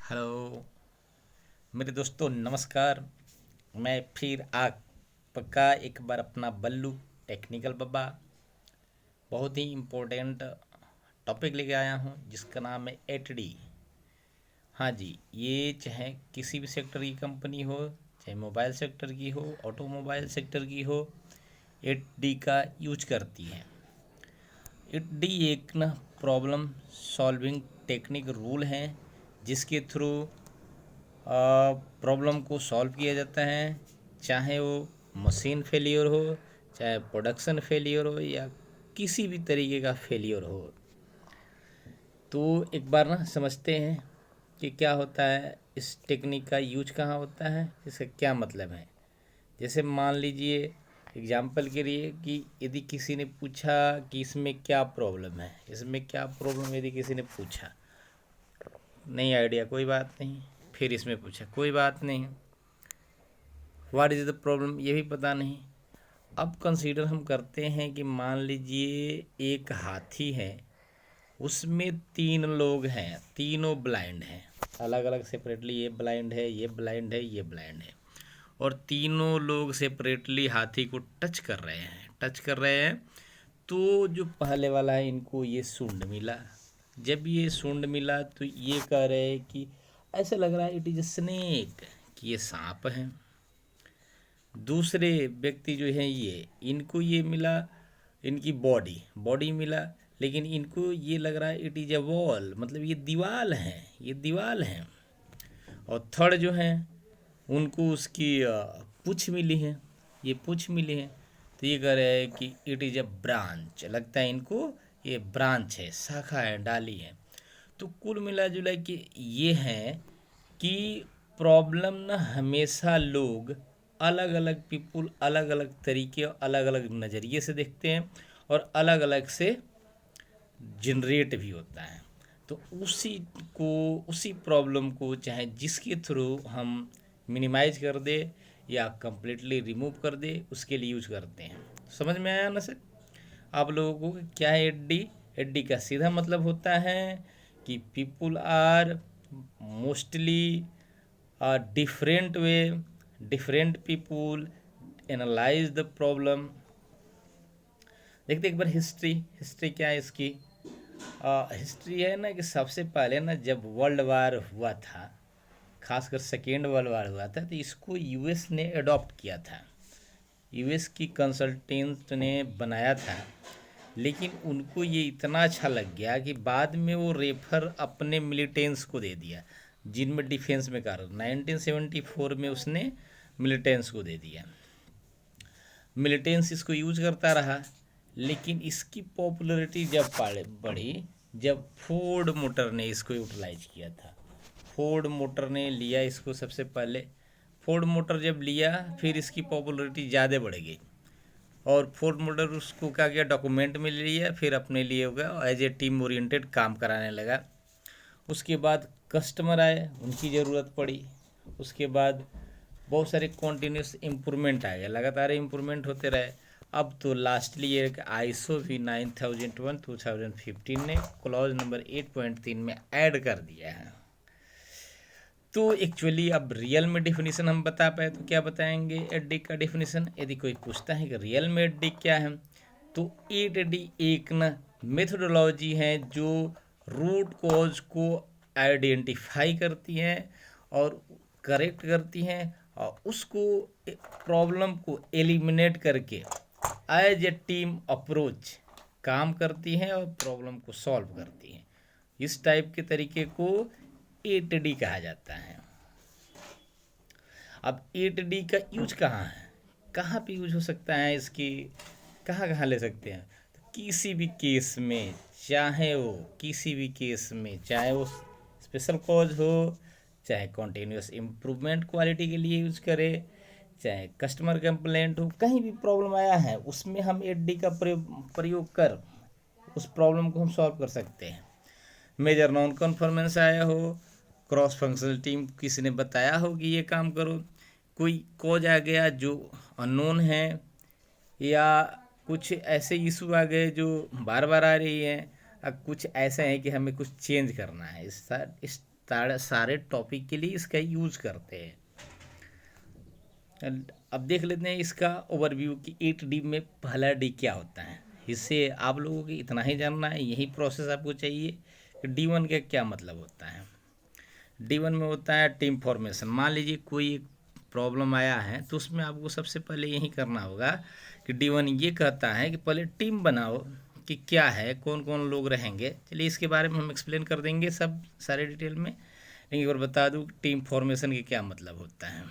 Hello मेरे दोस्तों, नमस्कार। मैं फिर आपका एक बार अपना बल्लू टेक्निकल बब्बा बहुत ही इम्पोर्टेंट टॉपिक लेके आया हूँ जिसका नाम है एचडी। हाँ जी, ये चाहे किसी भी सेक्टर की कंपनी हो, चाहे मोबाइल सेक्टर की हो, ऑटोमोबाइल सेक्टर की हो, एचडी का यूज करती है। एचडी एक ना प्रॉब्लम सॉल्विंग टेक्निक रूल है जिसके थ्रू प्रॉब्लम को सॉल्व किया जाता है, चाहे वो मशीन फेलियर हो, चाहे प्रोडक्शन फेलियर हो, या किसी भी तरीके का फेलियर हो। तो एक बार ना समझते हैं कि क्या होता है, इस टेक्निक का यूज कहाँ होता है, इसका क्या मतलब है। जैसे मान लीजिए एग्जाम्पल के लिए कि यदि किसी ने पूछा कि इसमें क्या प्रॉब्लम है, इसमें क्या प्रॉब्लम, यदि किसी ने पूछा, नहीं आइडिया, कोई बात नहीं। फिर इसमें पूछा, कोई बात नहीं। व्हाट इज़ द प्रॉब्लम, ये भी पता नहीं। अब कंसीडर हम करते हैं कि मान लीजिए एक हाथी है, उसमें तीन लोग हैं, तीनों ब्लाइंड हैं, अलग अलग सेपरेटली, ये ब्लाइंड है, ये ब्लाइंड है, ये ब्लाइंड है, और तीनों लोग सेपरेटली हाथी को टच कर रहे हैं। तो जो पहले वाला है, इनको ये सूंड मिला। जब ये सूंड मिला तो ये कह रहे हैं कि ऐसा लग रहा है इट इज स्नेक, कि ये सांप है। दूसरे व्यक्ति जो हैं, ये इनको ये मिला, इनकी बॉडी बॉडी मिला, लेकिन इनको ये लग रहा है इट इज़ अ वॉल, मतलब ये दीवाल है, ये दीवाल है। और थर्ड जो है, उनको उसकी पूँछ मिली है, ये पूँछ मिली है। तो ये कह रहे हैं कि इट इज़ अ ब्रांच, लगता है इनको ये ब्रांच है, शाखा है, डाली है। तो कुल मिला जुला के ये है कि प्रॉब्लम ना हमेशा लोग, अलग अलग पीपुल अलग अलग तरीके और अलग अलग नज़रिए से देखते हैं, और अलग अलग से जनरेट भी होता है। तो उसी प्रॉब्लम को चाहे जिसके थ्रू हम मिनिमाइज कर दे या कंप्लीटली रिमूव कर दे, उसके लिए यूज करते हैं। समझ में आया ना सर आप लोगों को क्या है एडी? एडी का सीधा मतलब होता है कि people are mostly different way, different people analyse the problem. देखते एक बार हिस्ट्री, हिस्ट्री क्या है इसकी। हिस्ट्री है ना कि सबसे पहले ना जब वर्ल्ड वार हुआ था, खासकर सेकेंड वर्ल्ड वार हुआ था, तो इसको यूएस ने अडॉप्ट किया था। यूएस की कंसल्टेंट ने बनाया था, लेकिन उनको ये इतना अच्छा लग गया कि बाद में वो रेफर अपने मिलिटेंट्स को दे दिया, जिनमें डिफेंस में कार्य। 1974 में उसने मिलिटेंट्स को दे दिया। मिलिटेंस इसको यूज करता रहा, लेकिन इसकी पॉपुलैरिटी जब बढ़ी, जब फोर्ड मोटर ने इसको यूटिलाइज किया था। फोर्ड मोटर ने लिया इसको सबसे पहले। फोर्ड मोटर जब लिया, फिर इसकी पॉपुलैरिटी ज़्यादा बढ़ गई, और फोर्ड मोटर उसको क्या किया, डॉक्यूमेंट में ले लिया, फिर अपने लिए हो गया, एज ए टीम ओरिएंटेड काम कराने लगा। उसके बाद कस्टमर आए, उनकी ज़रूरत पड़ी। उसके बाद बहुत सारे कॉन्टीन्यूस इम्प्रूवमेंट आ गए, लगातार इम्प्रूवमेंट होते रहे। अब तो लास्टली ये आईसो भी 9001 2015 ने क्लॉज नंबर 8.3 में ऐड कर दिया है। तो एक्चुअली अब रियल में डिफिनीसन हम बता पाए तो क्या बताएंगे एडी का डिफिनीसन। यदि कोई पूछता है कि रियल में एडी क्या है, तो एडी एक ना मेथोडोलॉजी है जो रूट कॉज को आइडेंटिफाई करती है और करेक्ट करती हैं, और उसको प्रॉब्लम को एलिमिनेट करके एज ए टीम अप्रोच काम करती हैं और प्रॉब्लम को सॉल्व करती हैं। इस टाइप के तरीके को 8D कहा जाता है। अब 8D का यूज कहाँ है, कहाँ पे यूज हो सकता है, इसकी कहाँ कहाँ ले सकते हैं। तो किसी भी केस में, चाहे वो किसी भी केस में, चाहे वो स्पेशल कॉज हो, चाहे कॉन्टीन्यूस इम्प्रूवमेंट क्वालिटी के लिए यूज करे, चाहे कस्टमर कंप्लेंट हो, कहीं भी प्रॉब्लम आया है उसमें हम 8D का प्रयोग कर उस प्रॉब्लम को हम सॉल्व कर सकते हैं। मेजर नॉन कॉन्फॉर्मेंस आया हो, क्रॉस फंक्शनल टीम किसी ने बताया हो कि ये काम करो, कोई कॉज आ गया जो अननोन है, या कुछ ऐसे इशू आ गए जो बार बार आ रही हैं, कुछ ऐसे हैं कि हमें कुछ चेंज करना है, इस सारे टॉपिक के लिए इसका यूज करते हैं। अब देख लेते हैं इसका ओवरव्यू कि 8D में पहला डी क्या होता है। इससे आप लोगों को इतना ही जानना है, यही प्रोसेस आपको चाहिए कि D1 का क्या मतलब होता है। D1 में होता है टीम फॉर्मेशन। मान लीजिए कोई एक प्रॉब्लम आया है तो उसमें आपको सबसे पहले यही करना होगा कि D1 ये कहता है कि पहले टीम बनाओ कि क्या है, कौन कौन लोग रहेंगे। चलिए इसके बारे में हम एक्सप्लेन कर देंगे सब सारे डिटेल में, लेकिन एक बार बता दूँ टीम फॉर्मेशन के क्या मतलब होता है।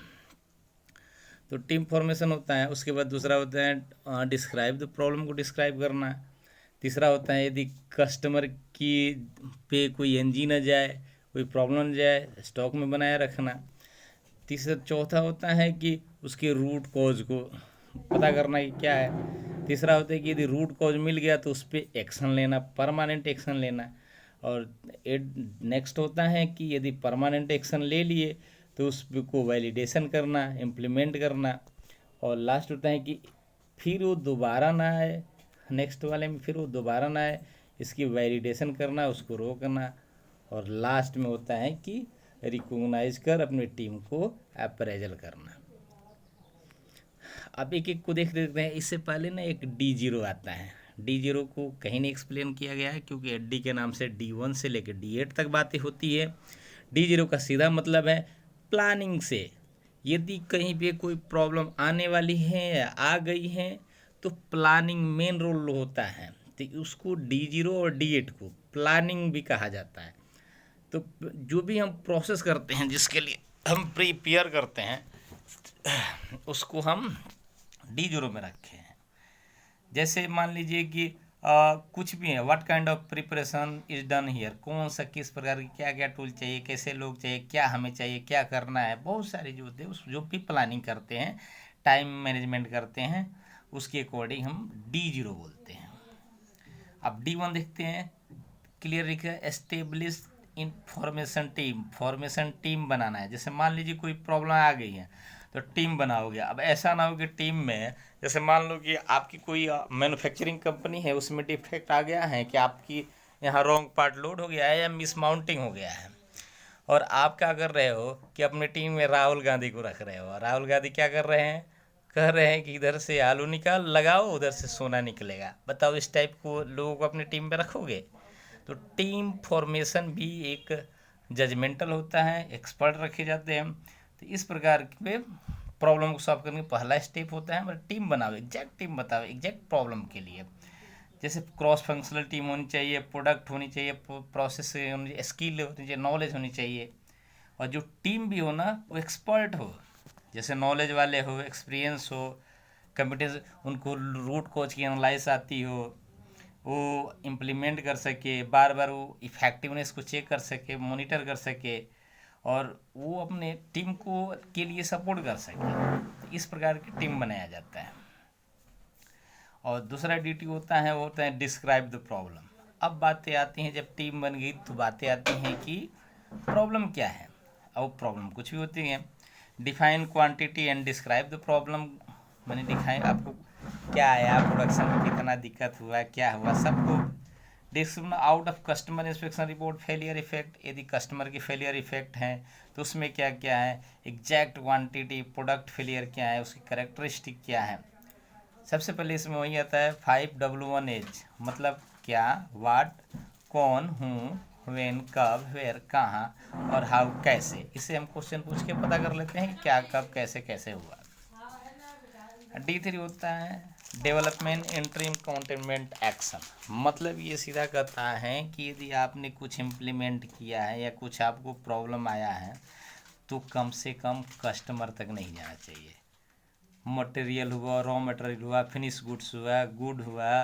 तो टीम फॉर्मेशन होता है, उसके बाद दूसरा होता है डिस्क्राइब द प्रॉब्लम, को डिस्क्राइब करना। तीसरा होता है यदि कस्टमर की पे कोई एनजी न जाए, कोई प्रॉब्लम न जाए, स्टॉक में बनाए रखना। चौथा होता है कि उसके रूट कॉज को पता करना कि क्या है। तीसरा होता है कि यदि रूट कॉज मिल गया तो उस पर एक्शन लेना, परमानेंट एक्शन लेना। और नेक्स्ट होता है कि यदि परमानेंट एक्शन ले लिए तो उस को वैलिडेशन करना, इम्प्लीमेंट करना। और लास्ट होता है कि फिर वो दोबारा ना आए, नेक्स्ट वाले में फिर वो दोबारा ना आए, इसकी वैलिडेशन करना, उसको रोकना। और लास्ट में होता है कि रिकॉग्नाइज कर अपनी टीम को अप्रेजल करना। अब एक एक को देख लेते हैं। इससे पहले ना एक D0 आता है। D0 को कहीं नहीं एक्सप्लेन किया गया है क्योंकि एडी के नाम से D1 से लेकर D8 तक बातें होती है। D0 का सीधा मतलब है प्लानिंग से। यदि कहीं पे कोई प्रॉब्लम आने वाली है या आ गई है तो प्लानिंग मेन रोल होता है। तो उसको D0 और D8 को प्लानिंग भी कहा जाता है। तो जो भी हम प्रोसेस करते हैं, जिसके लिए हम प्रिपेयर करते हैं, उसको हम D0 में रखे हैं। जैसे मान लीजिए कि कुछ भी है, what kind of preparation is done here, कौन सा किस प्रकार की क्या क्या टूल चाहिए, कैसे लोग चाहिए, क्या हमें चाहिए, क्या करना है, बहुत सारे जो होते हैं उस जो भी प्लानिंग करते हैं, टाइम मैनेजमेंट करते हैं, उसके अकॉर्डिंग हम D0 बोलते हैं। अब D1 देखते हैं। क्लियर लिखा है establish in formation team. Formation team बनाना है। जैसे मान लीजिए कोई प्रॉब्लम आ गई है तो टीम बनाओगे। अब ऐसा ना हो कि टीम में, जैसे मान लो कि आपकी कोई मैन्युफैक्चरिंग कंपनी है, उसमें डिफेक्ट आ गया है कि आपकी यहाँ रॉन्ग पार्ट लोड हो गया है या मिस माउंटिंग हो गया है, और आप क्या कर रहे हो कि अपनी टीम में राहुल गांधी को रख रहे हो। राहुल गांधी क्या कर रहे हैं, कह रहे हैं कि इधर से आलू निकाल लगाओ, उधर से सोना निकलेगा। बताओ इस टाइप को लोगों को अपनी टीम में रखोगे? तो टीम फॉर्मेशन भी एक जजमेंटल होता है, एक्सपर्ट रखे जाते हैं। तो इस प्रकार के प्रॉब्लम को सॉल्व करने का पहला स्टेप होता है मतलब टीम बनाओ, एग्जैक्ट टीम बताओ एग्जैक्ट प्रॉब्लम के लिए। जैसे क्रॉस फंक्शनल टीम होनी चाहिए, प्रोडक्ट होनी चाहिए, प्रोसेस होनी चाहिए, स्किल होनी चाहिए, नॉलेज होनी चाहिए। और जो टीम भी हो ना वो एक्सपर्ट हो, जैसे नॉलेज वाले हो, एक्सपीरियंस हो, कंप्यूटर, उनको रूट कॉज की एनालाइज आती हो, वो इम्प्लीमेंट कर सके, बार बार वो इफ़ेक्टिवनेस को चेक कर सके, मॉनिटर कर सके, और वो अपने टीम को के लिए सपोर्ट कर सके। तो इस प्रकार की टीम बनाया जाता है। और दूसरा ड्यूटी होता है वो होता है डिस्क्राइब द प्रॉब्लम। अब बातें आती हैं, जब टीम बन गई तो बातें आती हैं कि प्रॉब्लम क्या है। अब प्रॉब्लम कुछ भी होती है। Define quantity and describe the problem, मैंने दिखाई आपको क्या आया, प्रोडक्शन में कितना दिक्कत हुआ, क्या हुआ, सबको description. Out of customer inspection report failure effect, यदि कस्टमर की फेलियर इफेक्ट है तो उसमें क्या क्या है, एग्जैक्ट क्वांटिटी, प्रोडक्ट फेलियर क्या है, उसकी करेक्टरिस्टिक क्या है। सबसे पहले इसमें वही आता है 5W1H, मतलब क्या, वाट, कौन, हूँ, वेन, कब, वेयर, कहाँ, और हाउ, कैसे। इससे हम क्वेश्चन पूछ के पता कर लेते हैं कि क्या, कब, कैसे कैसे हुआ। D3 होता है डेवलपमेंट इंटरिम काउंटरमेंट एक्शन, मतलब ये सीधा कहता है कि यदि आपने कुछ इम्प्लीमेंट किया है या कुछ आपको प्रॉब्लम आया है तो कम से कम कस्टमर तक नहीं जाना चाहिए। मटेरियल हुआ, रॉ मटेरियल हुआ, फिनिश गुड्स हुआ, गुड हुआ,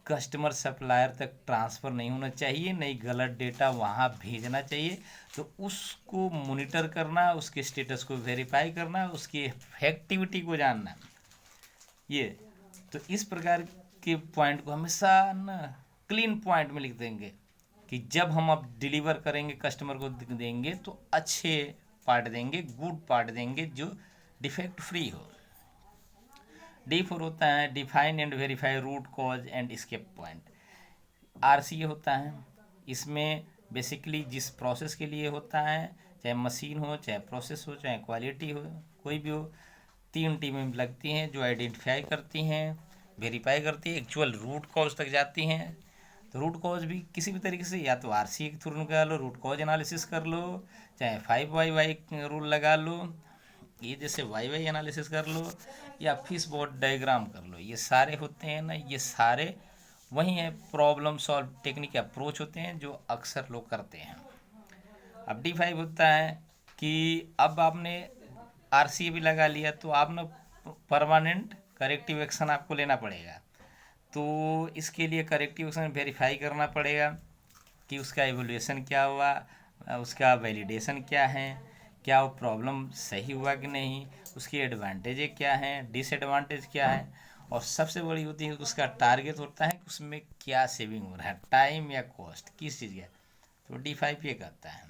कस्टमर सप्लायर तक ट्रांसफ़र नहीं होना चाहिए, नहीं गलत डेटा वहाँ भेजना चाहिए। तो उसको मॉनिटर करना, उसके स्टेटस को वेरीफाई करना, उसकी इफेक्टिविटी को जानना, ये। तो इस प्रकार के पॉइंट को हमेशा ना क्लीन पॉइंट में लिख देंगे कि जब हम अब डिलीवर करेंगे कस्टमर को देंगे तो अच्छे पार्ट देंगे, गुड पार्ट देंगे जो डिफेक्ट फ्री हो। D4 होता है define and verify root cause and escape point. RCA होता है, इसमें बेसिकली जिस प्रोसेस के लिए होता है, चाहे मशीन हो, चाहे प्रोसेस हो, चाहे क्वालिटी हो, कोई भी हो, 3 टीमें लगती हैं जो आइडेंटिफाई करती हैं, वेरीफाई करती है, एक्चुअल रूट कॉज तक जाती हैं। तो रूट कॉज भी किसी भी तरीके से या तो आरसी के थ्रू निकालो, रूट कॉज एनालिसिस कर लो, चाहे 5YY रूल लगा लो, ये जैसे YY एनालिसिस कर लो, या फिश बोट डायग्राम कर लो। ये सारे होते हैं ना, ये सारे वही है प्रॉब्लम सॉल्व टेक्निक अप्रोच होते हैं जो अक्सर लोग करते हैं। अब D5 होता है कि अब आपने RCA भी लगा लिया तो आपने परमानेंट करेक्टिव एक्शन आपको लेना पड़ेगा। तो इसके लिए करेक्टिव एक्शन वेरीफाई करना पड़ेगा कि उसका एवोल्यूशन क्या हुआ, उसका वैलिडेशन क्या है, क्या वो प्रॉब्लम सही हुआ कि नहीं, उसकी एडवांटेज क्या हैं, डिसएडवांटेज क्या है, और सबसे बड़ी होती है उसका टारगेट होता है कि उसमें क्या सेविंग हो रहा है, टाइम या कॉस्ट, किस चीज़ का। तो D5 ये कहता है।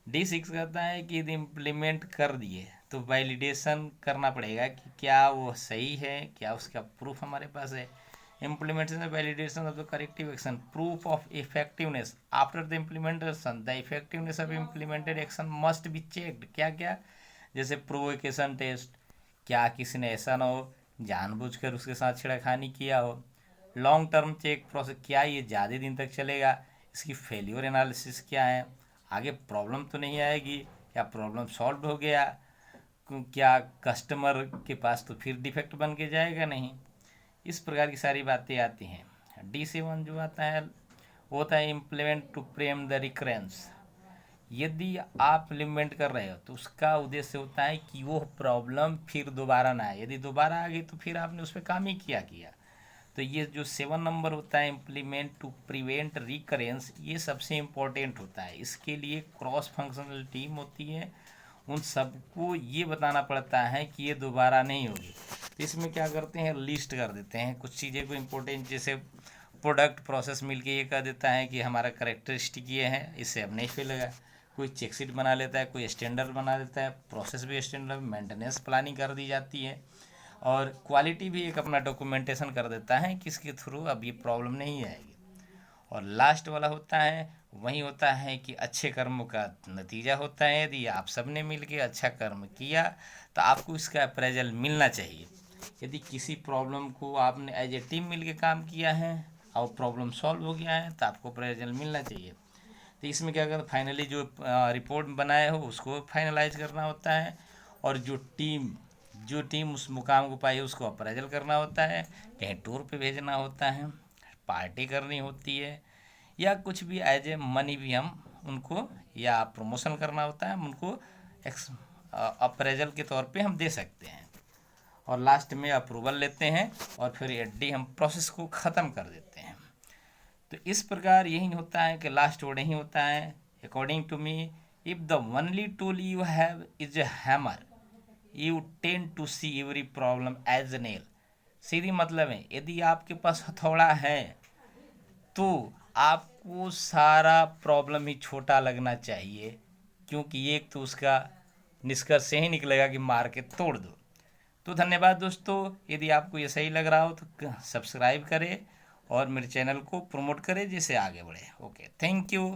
D6 कहता है कि यदि इम्प्लीमेंट कर दिए तो वैलिडेशन करना पड़ेगा कि क्या वो सही है, क्या उसका प्रूफ हमारे पास है। Implementation and validation of the corrective action, proof of effectiveness after the implementation, the effectiveness of implemented action must be checked। क्या क्या, जैसे प्रोवोकेशन टेस्ट, क्या किसी ने ऐसा ना हो जानबूझकर उसके साथ छेड़खानी किया हो। लॉन्ग टर्म चेक प्रोसेस, क्या ये ज़्यादा दिन तक चलेगा, इसकी फेल्योर एनालिसिस क्या है, आगे प्रॉब्लम तो नहीं आएगी, क्या प्रॉब्लम सॉल्व हो गया, क्या कस्टमर के पास तो फिर डिफेक्ट बन के जाएगा नहीं। इस प्रकार की सारी बातें आती हैं। D7 जो आता है वो होता है implement to prevent the recurrence. यदि आप इम्प्लीमेंट कर रहे हो तो उसका उद्देश्य होता है कि वो प्रॉब्लम फिर दोबारा ना आए। यदि दोबारा आ गई तो फिर आपने उस पर काम ही किया किया। तो ये जो 7 नंबर होता है इम्प्लीमेंट टू प्रिवेंट रिकरेंस, ये सबसे इम्पोर्टेंट होता है। इसके लिए क्रॉस फंक्शनल टीम होती है, उन सबको ये बताना पड़ता है कि ये दोबारा नहीं होगी। तो इसमें क्या करते हैं, लिस्ट कर देते हैं कुछ चीज़ें को इम्पोर्टेंट, जैसे प्रोडक्ट प्रोसेस मिलके ये कह देता है कि हमारा करेक्टरिस्टिक ये है, इससे अब नहीं फैलेगा। कोई चेकशीट बना लेता है, कोई स्टैंडर्ड बना देता है, प्रोसेस भी स्टैंडर्ड, मेंटेनेंस प्लानिंग कर दी जाती है, और क्वालिटी भी एक अपना डॉक्यूमेंटेशन कर देता है कि इसके थ्रू अब ये प्रॉब्लम नहीं आएगी। और लास्ट वाला होता है, वही होता है कि अच्छे कर्मों का नतीजा होता है। यदि आप सबने मिलके अच्छा कर्म किया तो आपको इसका अप्रेजल मिलना चाहिए। यदि किसी प्रॉब्लम को आपने एज ए टीम मिलके काम किया है और प्रॉब्लम सॉल्व हो गया है तो आपको अप्रेजल मिलना चाहिए। तो इसमें क्या करना, फाइनली जो रिपोर्ट बनाए हो उसको फाइनलाइज करना होता है, और जो टीम उस मुकाम को पाई है उसको अप्रेजल करना होता है, कहीं टूर पे भेजना होता है, पार्टी करनी होती है, या कुछ भी एज ए मनी भी हम उनको, या प्रमोशन करना होता है, हम उनको अप्रेजल के तौर पे हम दे सकते हैं। और लास्ट में अप्रूवल लेते हैं और फिर एडी हम प्रोसेस को ख़त्म कर देते हैं। तो इस प्रकार यही होता है कि लास्ट वर्ड यही होता है, according to me, if the only tool you have is a hammer you tend to see every problem as a nail. सीधी मतलब है, यदि आपके पास हथौड़ा है तो आपको सारा प्रॉब्लम ही छोटा लगना चाहिए, क्योंकि एक तो उसका निष्कर्ष यही निकलेगा कि मार के तोड़ दो। तो धन्यवाद दोस्तों, यदि आपको ये सही लग रहा हो तो सब्सक्राइब करें और मेरे चैनल को प्रमोट करें जिससे आगे बढ़े। Okay, thank you.